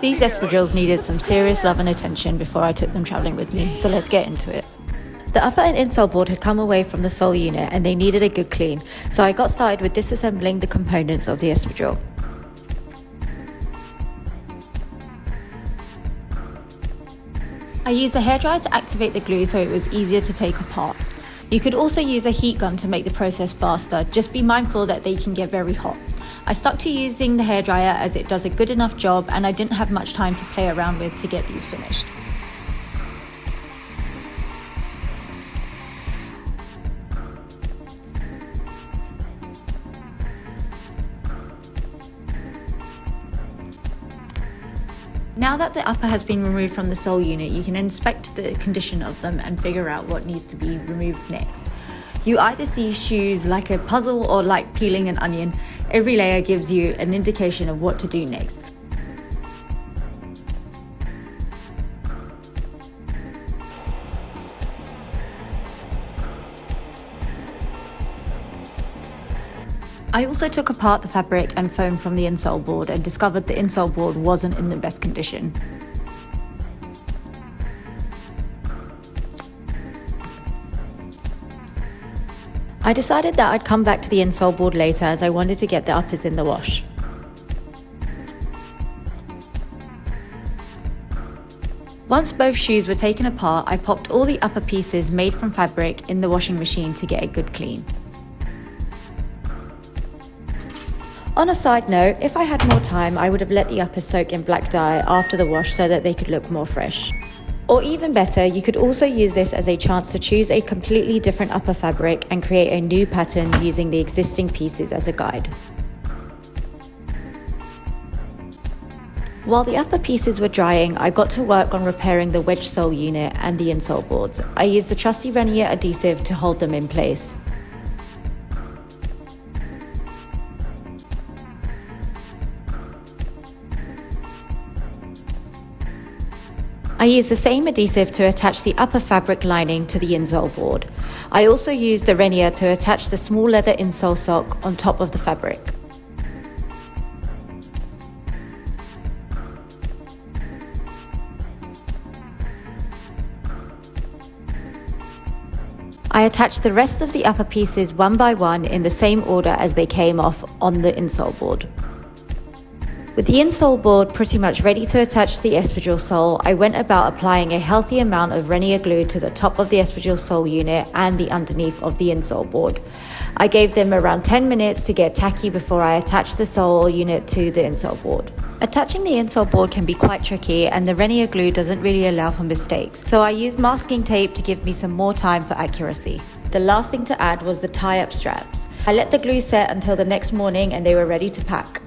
These espadrilles needed some serious love and attention before I took them travelling with me, so let's get into it. The upper and insole board had come away from the sole unit and they needed a good clean, so I got started with disassembling the components of the espadrille. I used a hairdryer to activate the glue so it was easier to take apart. You could also use a heat gun to make the process faster, just be mindful that they can get very hot. I stuck to using the hairdryer as it does a good enough job and I didn't have much time to play around with to get these finished. Now that the upper has been removed from the sole unit, you can inspect the condition of them and figure out what needs to be removed next. You either see shoes like a puzzle or like peeling an onion. Every layer gives you an indication of what to do next. I also took apart the fabric and foam from the insole board and discovered the insole board wasn't in the best condition. I decided that I'd come back to the insole board later as I wanted to get the uppers in the wash. Once both shoes were taken apart, I popped all the upper pieces made from fabric in the washing machine to get a good clean. On a side note, if I had more time, I would have let the uppers soak in black dye after the wash so that they could look more fresh. Or even better, you could also use this as a chance to choose a completely different upper fabric and create a new pattern using the existing pieces as a guide. While the upper pieces were drying, I got to work on repairing the wedge sole unit and the insole boards. I used the trusty Repair adhesive to hold them in place. I used the same adhesive to attach the upper fabric lining to the insole board. I also used the Repair to attach the small leather insole sock on top of the fabric. I attached the rest of the upper pieces one by one in the same order as they came off on the insole board. With the insole board pretty much ready to attach the espadrille sole, I went about applying a healthy amount of Repair glue to the top of the espadrille sole unit and the underneath of the insole board. I gave them around 10 minutes to get tacky before I attached the sole unit to the insole board. Attaching the insole board can be quite tricky and the Repair glue doesn't really allow for mistakes, so I used masking tape to give me some more time for accuracy. The last thing to add was the tie-up straps. I let the glue set until the next morning and they were ready to pack.